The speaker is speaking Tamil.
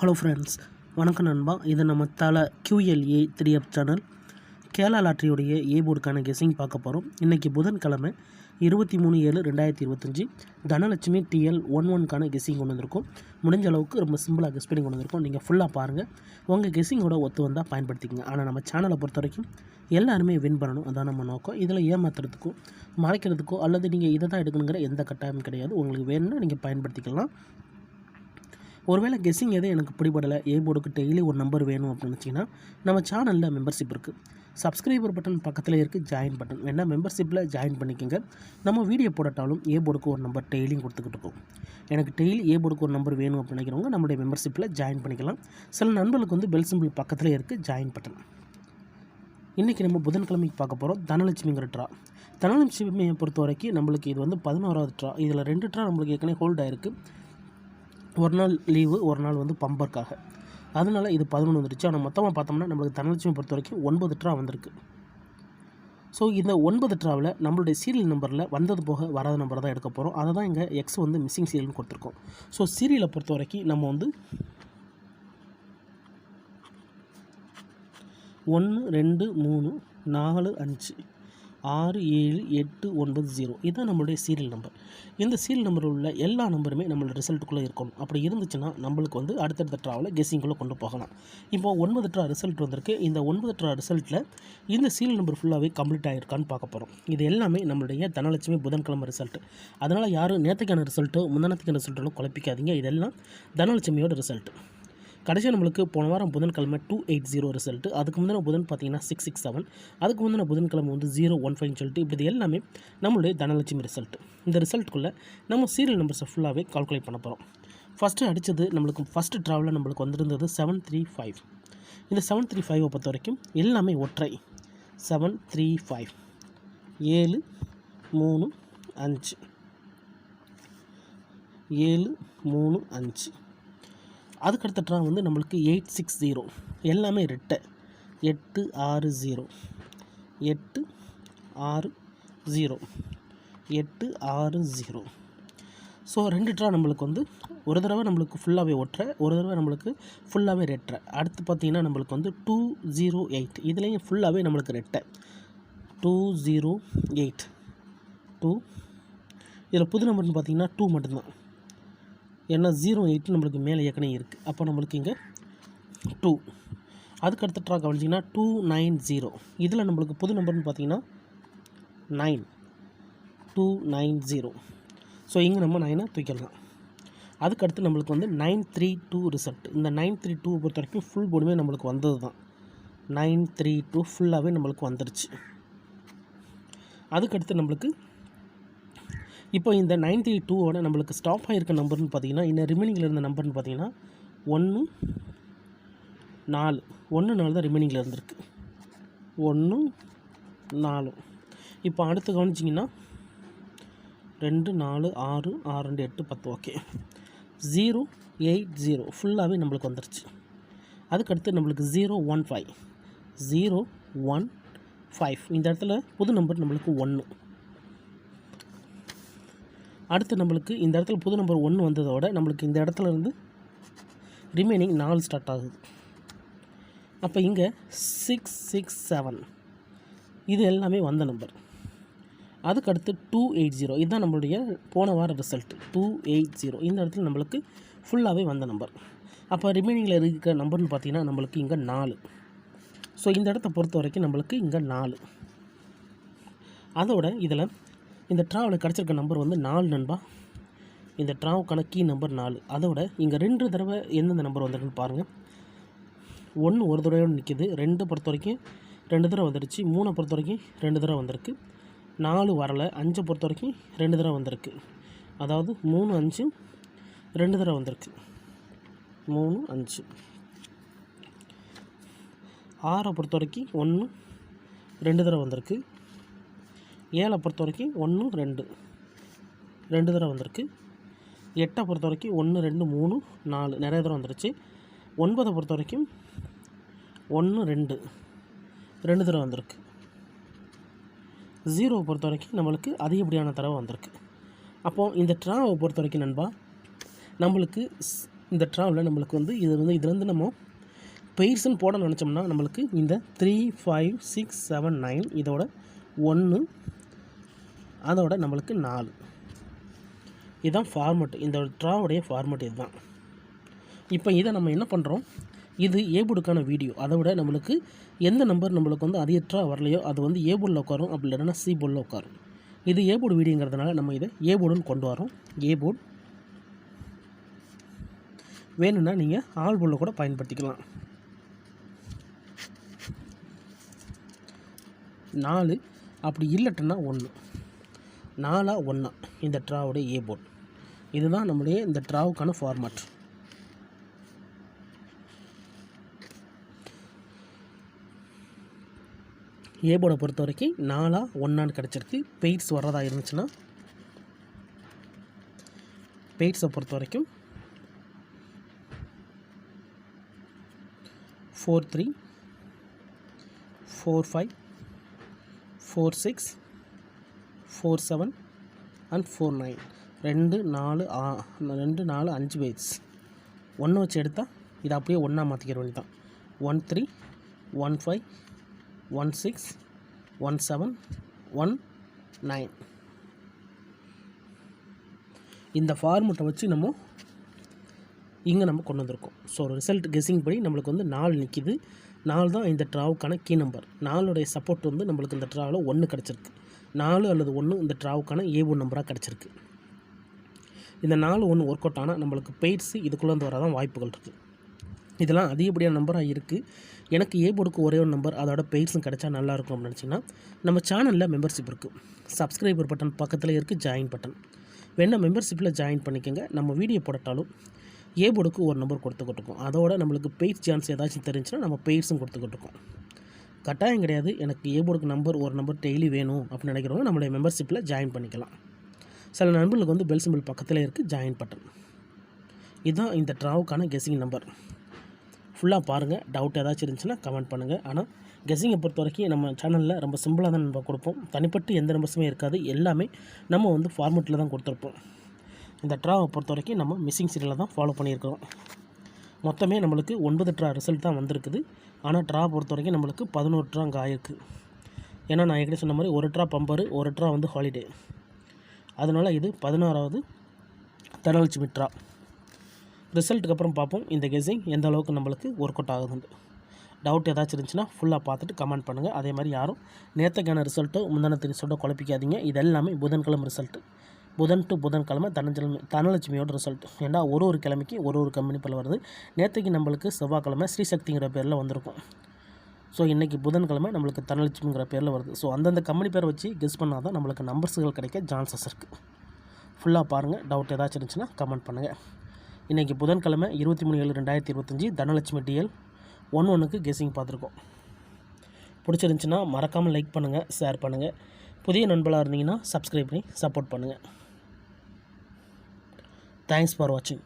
ஹலோ ஃப்ரெண்ட்ஸ், வணக்கம் நண்பா. இது நம்ம தலை QLA 3F சேனல். கேரளா லாட்ரியோடைய போர்டுக்கான கெஸிங் பார்க்க போகிறோம். இன்றைக்கி புதன்கிழமை 23/7/2025 தனலட்சுமி TL11க்கான கெஸிங் கொண்டு வந்திருக்கோம். முடிஞ்ச அளவுக்கு ரொம்ப சிம்பிளாக கெஸ் பண்ணி கொண்டு வந்திருக்கோம். நீங்கள் ஃபுல்லாக பாருங்கள், உங்கள் கெஸிங்கோட ஒத்து வந்தால் பயன்படுத்திக்கங்க. ஆனால் நம்ம சேனலை பொறுத்த வரைக்கும் எல்லாருமே வின் பண்ணணும், அதான் நம்ம நோக்கம். இதில் ஏமாத்துறதுக்கோ மறைக்கிறதுக்கோ அல்லது நீங்கள் இதை தான் எடுக்கணுங்கிற எந்த கட்டாயமும் கிடையாது. உங்களுக்கு வேணும்னா நீங்கள் பயன்படுத்திக்கலாம். ஒருவேளை கெஸ்ஸிங் எதுவும் எனக்கு பிடிபடலை, போர்டுக்கு டெய்லி ஒரு நம்பர் வேணும் அப்படின்னு வச்சிங்கன்னா நம்ம சேனலில் மெம்பர்ஷிப் இருக்குது. சப்ஸ்கிரைபர் பட்டன் பக்கத்தில் இருக்குது, ஜாயின் பட்டன் வேணால் மெம்பர்ஷிப்பில் ஜாயின் பண்ணிக்கோங்க. நம்ம வீடியோ போடட்டாலும் போர்டுக்கு ஒரு நம்பர் டெய்லியும் கொடுத்துக்கிட்டு இருக்கோம். எனக்கு டெய்லி போர்டுக்கு ஒரு நம்பர் வேணும் அப்படின்னு நினைக்கிறவங்க நம்மளுடைய மெம்பர்ஷிப்பில் ஜாயின் பண்ணிக்கலாம். சில நண்பர்களுக்கு பெல் சிம்பிள் பக்கத்தில் இருக்குது, ஜாயின் பட்டன். இன்றைக்கி நம்ம புதன்கிழமைக்கு பார்க்க போகிறோம் தனலட்சுமிங்கிற ட்ரா. தனலட்சுமியை பொறுத்த வரைக்கும் நம்மளுக்கு இது 11வது ட்ரா. இதில் 2 ட்ரா நம்மளுக்கு ஏற்கனவே ஹோல்ட் ஆகிருக்கு. ஒரு நாள் லீவு, ஒரு நாள் பம்பருக்காக. அதனால் இது 11 வந்துடுச்சு. ஆனால் மொத்தமாக பார்த்தோம்னா நம்மளுக்கு தனலட்சுமி பொறுத்த வரைக்கும் 9 ட்ரா வந்திருக்கு. ஸோ இந்த 9 ட்ராவில் நம்மளுடைய சீரியல் நம்பரில் வந்தது போக வராத நம்பரை தான் எடுக்க போகிறோம். அதை தான் இங்கே எக்ஸ் மிஸ்ஸிங் சீரியல்னு கொடுத்துருக்கோம். ஸோ சீரியலை பொறுத்த வரைக்கும் நம்ம 1 2 3 4 5 6 7 8 9 0 இதுதான் நம்மளுடைய சீரியல் நம்பர். இந்த சீரியல் நம்பரில் உள்ள எல்லா நம்பருமே நம்மளோட ரிசல்ட்டுக்குள்ளே இருக்கணும். அப்படி இருந்துச்சுன்னா நம்மளுக்கு அடுத்தடுத்த ட்ராவில் கெஸ்ஸிங்குள்ளே கொண்டு போகலாம். இப்போ 9 ட்ரா ரிசல்ட் வந்திருக்கு. இந்த 9 ட்ரா ரிசல்ட்டில் இந்த சீரியல் நம்பர் ஃபுல்லாகவே கம்ப்ளீட் ஆகிருக்கான்னு பார்க்க போகிறோம். இது எல்லாமே நம்மளுடைய தனலட்சுமி புதன்கிழமை ரிசல்ட்டு. அதனால் யாரும் நேற்றுக்கான ரிசல்ட்டோ முந்தானத்துக்கான ரிசல்ட்டோ குழப்பிக்காதீங்க. இதெல்லாம் தனலட்சுமியோட ரிசல்ட்டு. கடைசியாக நம்மளுக்கு போன வாரம் புதன்கிழமை 280 ரிசல்ட்டு. அதுக்கு முந்தின புதன் பார்த்தீங்கன்னா 667. அதுக்கு முந்தின புதன்கிழமை 015 சொல்லிட்டு இப்படி எல்லாமே நம்மளுடைய தனலட்சுமி ரிசல்ட்டு. இந்த ரிசல்ட்டுக்குள்ளே நம்ம சீரியல் நம்பர்ஸை ஃபுல்லாகவே கால்குலேட் பண்ண போகிறோம். ஃபஸ்ட்டு அடித்தது நம்மளுக்கு ஃபஸ்ட்டு ட்ராவலில் நம்மளுக்கு வந்திருந்தது 735. இந்த 735 பொறுத்த வரைக்கும் எல்லாமே ஒற்றை. 735 7 3 5 7 3 5. அதுக்கடுத்த ட்ரா நம்மளுக்கு 860 எல்லாமே ரெட்டை. 860 860 860. ஸோ 2 ட்ரா நம்மளுக்கு ஒரு தடவை நம்மளுக்கு ஃபுல்லாகவே ஒற்றை, ஒரு தடவை நம்மளுக்கு ஃபுல்லாகவே ரெட்டை. அடுத்து பார்த்திங்கன்னா நம்மளுக்கு 208 இதுலேயும் ஃபுல்லாகவே நம்மளுக்கு ரெட்டை. 208 2. இதில் புது நம்பர்னு பார்த்திங்கன்னா 2 மட்டும்தான். ஏன்னா 08 நம்மளுக்கு மேலே ஏற்கனவே இருக்குது. அப்போ நம்மளுக்கு இங்கே 2. அதுக்கடுத்த ட்ரா கவனிச்சிங்கன்னா 290. இதில் நம்மளுக்கு புது நம்பர்னு பார்த்தீங்கன்னா 9 290. ஸோ இங்கே நம்ம 9 தூக்கிடலாம். அதுக்கடுத்து நம்மளுக்கு 932 ரிசல்ட். இந்த 932 பொறுத்த வரைக்கும் ஃபுல் போர்டுமே நம்மளுக்கு வந்தது தான். 932 ஃபுல்லாகவே நம்மளுக்கு வந்துடுச்சு. அதுக்கடுத்து நம்மளுக்கு இப்போ இந்த 932 நம்மளுக்கு ஸ்டாப் ஆகிருக்க நம்பர்னு பார்த்தீங்கன்னா இன்னும் ரிமைனிங்கில் இருந்த நம்பர்னு பார்த்தீங்கன்னா 1 4 தான் ரிமைனிங்கில் இருந்திருக்கு. 1 4. இப்போ அடுத்து கவனிச்சிங்கன்னா 2 4 6 6 2 8 10. ஓகே. 080 ஃபுல்லாகவே நம்மளுக்கு வந்துருச்சு. அதுக்கடுத்து நம்மளுக்கு 015 015. இந்த இடத்துல புது நம்பர் நம்மளுக்கு 1. அடுத்து நம்மளுக்கு இந்த இடத்துல புது நம்பர் 1 வந்ததோட நம்மளுக்கு இந்த இடத்துல இருந்து ரிமைனிங் 4 ஸ்டார்ட் ஆகுது. அப்போ இங்கே 667 இது எல்லாமே வந்த நம்பர். அதுக்கடுத்து 280 இதுதான் நம்மளுடைய போன வார ரிசல்ட். 280 இந்த இடத்துல நம்மளுக்கு ஃபுல்லாகவே வந்த நம்பர். அப்போ ரிமைனிங்கில் இருக்கிற நம்பர்னு பார்த்திங்கன்னா நம்மளுக்கு இங்கே 4. ஸோ இந்த இடத்த பொறுத்த வரைக்கும் நம்மளுக்கு இங்கே 4. அதோட இதில் இந்த ட்ராவில் கிடச்சிருக்க நம்பர் 4 நண்பா. இந்த ட்ராவுக்கான கீ நம்பர் 4. அதோட இங்கே 2 தடவை எந்தெந்த நம்பர் வந்திருக்குன்னு பாருங்கள். 1 ஒரு தடவையோடு நிற்கிது. 2 பொறுத்த வரைக்கும் 2 தடவை வந்துடுச்சு. 3 பொறுத்த வரைக்கும் 2 தடவை வந்திருக்கு. 4 வரலை. 5 பொறுத்த வரைக்கும் 2 தடவை வந்திருக்கு. அதாவது 3 5 2 தடவை வந்திருக்கு. 3 5. 6 பொறுத்த வரைக்கும் 1 2 தடவை வந்திருக்கு. 7 பொறுத்த வரைக்கும் 1 2 தடவை வந்திருக்கு. 8 பொறுத்த வரைக்கும் 1 2 3 4 நிறைய தடவை வந்துருச்சு. 9 பொறுத்த வரைக்கும் 1 2 தடவை வந்திருக்கு. 0 பொறுத்த வரைக்கும் நம்மளுக்கு அதிகப்படியான தடவை வந்திருக்கு. அப்போது இந்த ட்ராவை பொறுத்த வரைக்கும் நண்பா நம்மளுக்கு இந்த ட்ராவில் நம்மளுக்கு வந்து இதுலேருந்து நம்ம பெயர்ஸ்ன்னு போட நினச்சோம்னா நம்மளுக்கு இந்த 3 5 6 7 9 இதோட 1 அதோட நம்மளுக்கு 4 இதுதான் ஃபார்மெட். இந்த ட்ராவுடைய ஃபார்மெட் இதுதான். இப்போ இதை நம்ம என்ன பண்ணுறோம், இது ஏ போர்டுக்கான வீடியோ. அதை விட நம்மளுக்கு எந்த நம்பர் நம்மளுக்கு வந்து அதிக ட்ரா வரலையோ அது வந்து ஏ போர்டில் உட்காரும், அப்படி இல்லைன்னா சி போர்டில் உட்காரும். இது ஏ போர்டு வீடியோங்கிறதுனால நம்ம இதை ஏ போர்டுன்னு கொண்டு வரோம். ஏ போர்டு வேணும்னா நீங்கள் ஆல் போர்டில் கூட பயன்படுத்திக்கலாம். 4 அப்படி இல்லைட்டுன்னா 1 4 1 இந்த ட்ராவுடைய ஏ போர்டு. இதுதான் நம்முடைய இந்த ட்ராவுக்கான ஃபார்மேட். ஏ போர்டை பொறுத்த வரைக்கும் 4 1 கிடச்சிருக்கு. பெய்ட்ஸ் வர்றதா இருந்துச்சுன்னா பெய்ட்ஸை பொறுத்த வரைக்கும் 4 3 4 5 4 6 4 7 and 4 9 2 4 5 பெய்ட்ஸ். 1 வச்சு எடுத்தால் இதை அப்படியே 1 மாற்றிக்கிற வேண்டி தான். 1 3 1 5 1 6 1 7 1 9 இந்த ஃபார்மெட்டை வச்சு நம்ம இங்கே நம்ம கொண்டு வந்திருக்கோம். ஸோ ரிசல்ட் கெஸ்ஸிங் படி நம்மளுக்கு வந்து 4 நிற்கிது. 4 தான் இந்த ட்ராவுக்கான கீ நம்பர். 4உடைய சப்போர்ட் வந்து நம்மளுக்கு இந்த ட்ராவில் 1 கிடச்சிருக்கு. 4 அல்லது 1 இந்த ட்ராவுக்கான ஏ போர்டு நம்பராக கிடச்சிருக்கு. இந்த 4 1 ஒர்க் அவுட் ஆனால் நம்மளுக்கு பெய்ட்ஸு இதுக்குள்ளே வந்து வரதான் வாய்ப்புகள் இருக்குது. இதெல்லாம் அதிகப்படியான நம்பராக இருக்குது. எனக்கு ஏ போர்டுக்கு ஒரே ஒரு நம்பர் அதோட பெய்ட்ஸும் கிடச்சா நல்லாயிருக்கும் அப்படின்னு நினச்சிங்கன்னா நம்ம சேனலில் மெம்பர்ஷிப் இருக்குது. சப்ஸ்கிரைபர் பட்டன் பக்கத்தில் இருக்குது ஜாயின் பட்டன். வேணால் மெம்பர்ஷிப்பில் ஜாயின் பண்ணிக்கோங்க. நம்ம வீடியோ போட்டாலும் ஏ போர்டுக்கு ஒரு நம்பர் கொடுத்துக்கிட்டுருக்கோம். அதோட நம்மளுக்கு பெய்ட்ஸ் சான்ஸ் ஏதாச்சும் தெரிஞ்சுன்னா நம்ம பெய்ட்ஸும் கொடுத்துக்கிட்டுருக்கோம். கட்டாயம் கிடையாது. எனக்கு ஏ போர்டுக்கு ஒரு நம்பர் டெய்லி வேணும் அப்படின்னு நினைக்கிறவங்க நம்மளுடைய மெம்பர்ஷிப்பில் ஜாயின் பண்ணிக்கலாம். சில நண்பர்களுக்கு வந்து பெல் சிம்பிள் பக்கத்தில் இருக்குது ஜாயின் பட்டன். இதுதான் இந்த ட்ராவுக்கான கெஸ்ஸிங் நம்பர். ஃபுல்லாக பாருங்கள். டவுட் ஏதாச்சும் இருந்துச்சுன்னா கமெண்ட் பண்ணுங்கள். ஆனால் கெஸ்ஸிங்கை பொறுத்த வரைக்கும் நம்ம சேனலில் ரொம்ப சிம்பிளாக தான் நம்ம கொடுப்போம். தனிப்பட்டு எந்த நம்பர்ஸுமே இருக்காது. எல்லாமே நம்ம வந்து ஃபார்மெட்டில் தான் கொடுத்துருப்போம். இந்த ட்ராவை பொறுத்த வரைக்கும் நம்ம மிஸ்ஸிங் சீரியலில் தான் ஃபாலோ பண்ணியிருக்கிறோம். மொத்தமே நம்மளுக்கு 9 ட்ரா ரிசல்ட் தான் வந்திருக்குது. ஆனால் ட்ரா பொறுத்த வரைக்கும் நம்மளுக்கு 11 ட்ரா அங்கே ஆயிருக்கு. ஏன்னா நான் ஏற்கனவே சொன்ன மாதிரி 1 ட்ரா பம்பரு 1 ட்ரா வந்து ஹாலிடே. அதனால் இது 16வது தனலட்சுமி ட்ரா. ரிசல்ட்டுக்கு அப்புறம் பார்ப்போம் இந்த கெஸ்ஸிங் எந்த அளவுக்கு நம்மளுக்கு ஒர்க் அவுட் ஆகுதுன்னு. டவுட் ஏதாச்சும் இருந்துச்சுன்னா ஃபுல்லாக பார்த்துட்டு கமெண்ட் பண்ணுங்கள். அதே மாதிரி யாரும் நேற்றுக்கான ரிசல்ட்டோ முந்தானத்து ரிசல்ட்டோ குழப்பிக்காதீங்க. இது எல்லாமே புதன்கிழமை ரிசல்ட்டு. புதன் டு புதன்கிழமை தனலட்சுமியோட ரிசல்ட். ஏன்னா ஒரு கிழமைக்கு ஒரு கம்பெனி பேர் வருது. நேற்றுக்கு நம்மளுக்கு செவ்வாய்க்கிழமை ஸ்ரீசக்திங்கிற பேரில் வந்திருக்கும். ஸோ இன்றைக்கி புதன்கிழமை நம்மளுக்கு தனலட்சுமிங்கிற பேரில் வருது. ஸோ அந்தந்த கம்பெனி பேரை வச்சு கெஸ் பண்ணால் தான் நம்மளுக்கு நம்பர்ஸுகள் கிடைக்க சான்சஸ் இருக்குது. ஃபுல்லாக பாருங்கள். டவுட் ஏதாச்சும் இருந்துச்சுன்னா கமெண்ட் பண்ணுங்கள். இன்றைக்கி புதன்கிழமை 23/7/2025 தனலட்சுமி டிஎல் 1-1க்கு கெஸ்ஸிங் பார்த்துருக்கோம். பிடிச்சிருந்துச்சின்னா மறக்காமல் லைக் பண்ணுங்கள், ஷேர் பண்ணுங்கள். புதிய நண்பர்களாக இருந்தீங்கன்னா சப்ஸ்கிரைப் பண்ணி சப்போர்ட் பண்ணுங்கள். தேங்க்ஸ் ஃபார் வாட்சிங்.